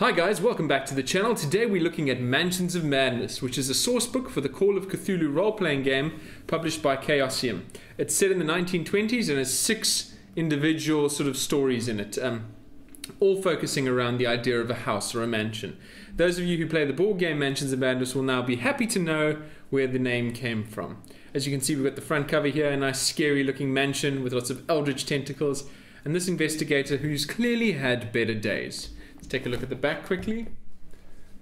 Hi guys, welcome back to the channel. Today we're looking at Mansions of Madness, which is a source book for the Call of Cthulhu role-playing game published by Chaosium. It's set in the 1920s and has 6 individual sort of stories in it, all focusing around the idea of a house or a mansion. Those of you who play the board game Mansions of Madness will now be happy to know where the name came from. As you can see, we've got the front cover here, a nice scary looking mansion with lots of eldritch tentacles, and this investigator who's clearly had better days. Let's take a look at the back quickly.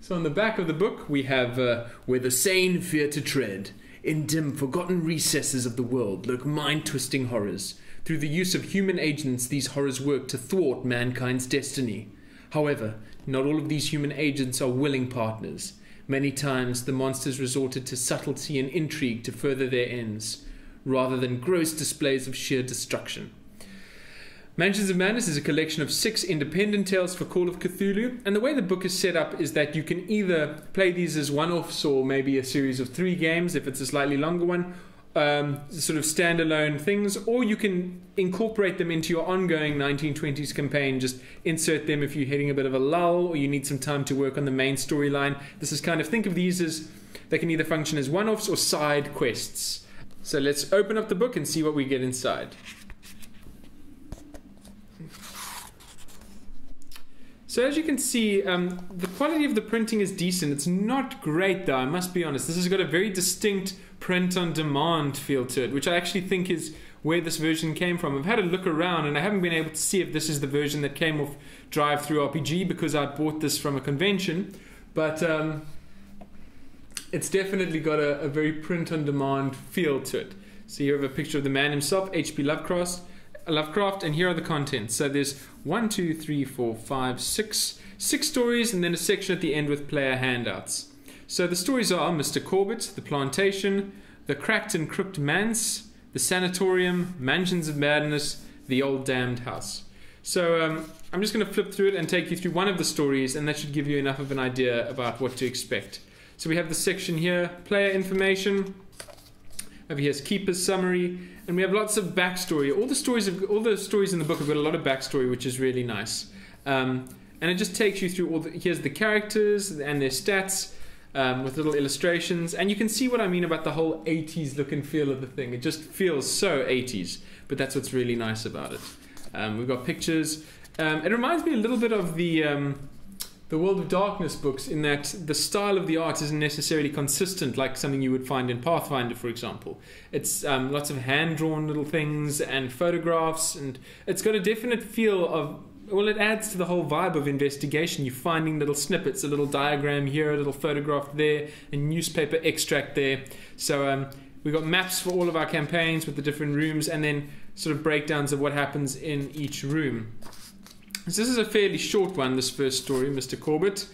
So on the back of the book we have where the sane fear to tread. In dim forgotten recesses of the world lurk mind-twisting horrors. Through the use of human agents these horrors work to thwart mankind's destiny. However, not all of these human agents are willing partners. Many times the monsters resorted to subtlety and intrigue to further their ends, rather than gross displays of sheer destruction. Mansions of Madness is a collection of 6 independent tales for Call of Cthulhu, and the way the book is set up is that you can either play these as one-offs or maybe a series of 3 games if it's a slightly longer one, sort of standalone things, or you can incorporate them into your ongoing 1920s campaign. Just insert them if you're hitting a bit of a lull or you need some time to work on the main storyline. This is kind of, think of these as, they can either function as one-offs or side quests. So let's open up the book and see what we get inside. So as you can see, the quality of the printing is decent. It's not great though, I must be honest. This has got a very distinct print-on-demand feel to it, which I actually think is where this version came from. I've had a look around and I haven't been able to see if this is the version that came off Drive-Thru-RPG because I bought this from a convention, but it's definitely got a very print-on-demand feel to it. So you have a picture of the man himself, H.P. Lovecraft, and here are the contents. So there's 1, 2, 3, 4, 5, 6 stories, and then a section at the end with player handouts. So the stories are Mr. Corbett, The Plantation, The Cracked and Crooked Manse, The Sanatorium, Mansions of Madness, The Old Damned House. So I'm just going to flip through it and take you through one of the stories, and that should give you enough of an idea about what to expect. So we have the section here, player information. Over here is Keeper's Summary, and we have lots of backstory. All the stories in the book have got a lot of backstory, which is really nice. And it just takes you through here's the characters and their stats with little illustrations. And you can see what I mean about the whole 80s look and feel of the thing. It just feels so 80s, but that's what's really nice about it. We've got pictures. It reminds me a little bit of the World of Darkness books, in that the style of the art isn't necessarily consistent like something you would find in Pathfinder, for example. It's lots of hand-drawn little things and photographs, and it's got a definite feel of, well, it adds to the whole vibe of investigation. You're finding little snippets, a little diagram here, a little photograph there, a newspaper extract there. So we've got maps for all of our campaigns with the different rooms, and then sort of breakdowns of what happens in each room. So this is a fairly short one, this first story, Mr. Corbett.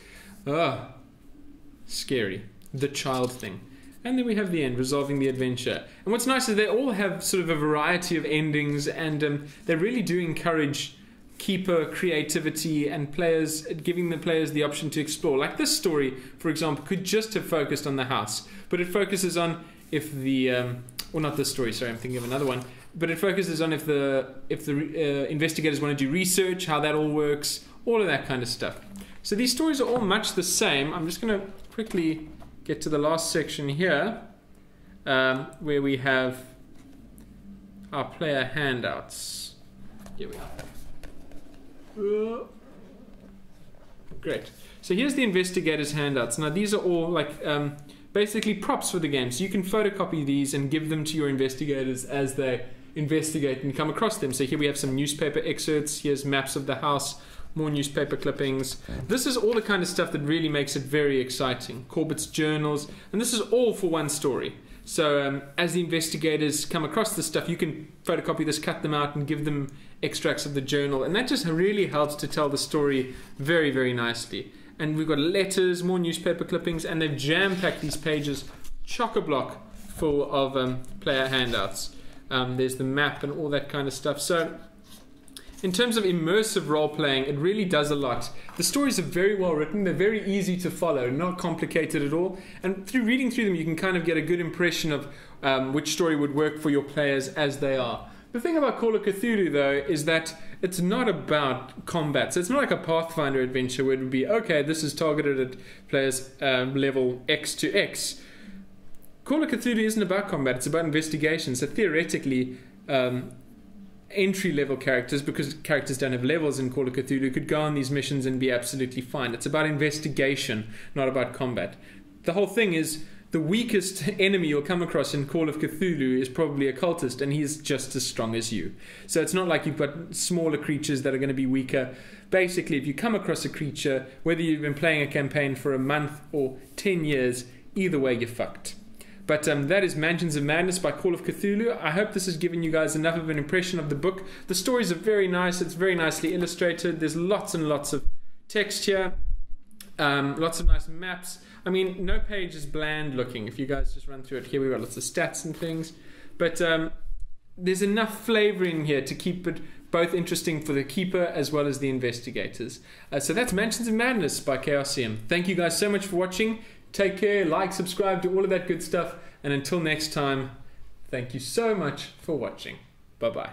Scary. The child thing. And then we have the end, resolving the adventure. And what's nice is they all have sort of a variety of endings, and they really do encourage keeper creativity and players, giving the players the option to explore. Like this story, for example, could just have focused on the house, but it focuses on if the, well, not this story, sorry, I'm thinking of another one. But it focuses on if the investigators want to do research, how that all works, all of that kind of stuff. So these stories are all much the same. I'm just going to quickly get to the last section here, where we have our player handouts. Here we are. Great. So here's the investigators' handouts. Now these are all like basically props for the game. So you can photocopy these and give them to your investigators as they investigate and come across them. So here we have some newspaper excerpts. Here's maps of the house, more newspaper clippings. This is all the kind of stuff that really makes it very exciting. Corbett's journals, and this is all for one story. So as the investigators come across this stuff, you can photocopy this, cut them out, and give them extracts of the journal, and that just really helps to tell the story very, very nicely. And we've got letters, more newspaper clippings, and they've jam-packed these pages chock-a-block full of player handouts. There's the map and all that kind of stuff. So in terms of immersive role-playing, it really does a lot. The stories are very well written. They're very easy to follow, not complicated at all. And through reading through them, you can kind of get a good impression of which story would work for your players as they are. The thing about Call of Cthulhu, though, is that it's not about combat. So it's not like a Pathfinder adventure where it would be, okay, this is targeted at players level X to X. Call of Cthulhu isn't about combat, it's about investigation. So theoretically, entry-level characters, because characters don't have levels in Call of Cthulhu, could go on these missions and be absolutely fine. It's about investigation, not about combat. The whole thing is, the weakest enemy you'll come across in Call of Cthulhu is probably a cultist, and he's just as strong as you. So it's not like you've got smaller creatures that are going to be weaker. Basically, if you come across a creature, whether you've been playing a campaign for a month or 10 years, either way you're fucked. But that is Mansions of Madness by Call of Cthulhu. I hope this has given you guys enough of an impression of the book. The stories are very nice. It's very nicely illustrated. There's lots and lots of text here. Lots of nice maps. I mean, no page is bland looking. If you guys just run through it here, we've got lots of stats and things. But there's enough flavouring here to keep it both interesting for the keeper as well as the investigators. So that's Mansions of Madness by Chaosium. Thank you guys so much for watching. Take care, like, subscribe, do all of that good stuff. And until next time, thank you so much for watching. Bye-bye.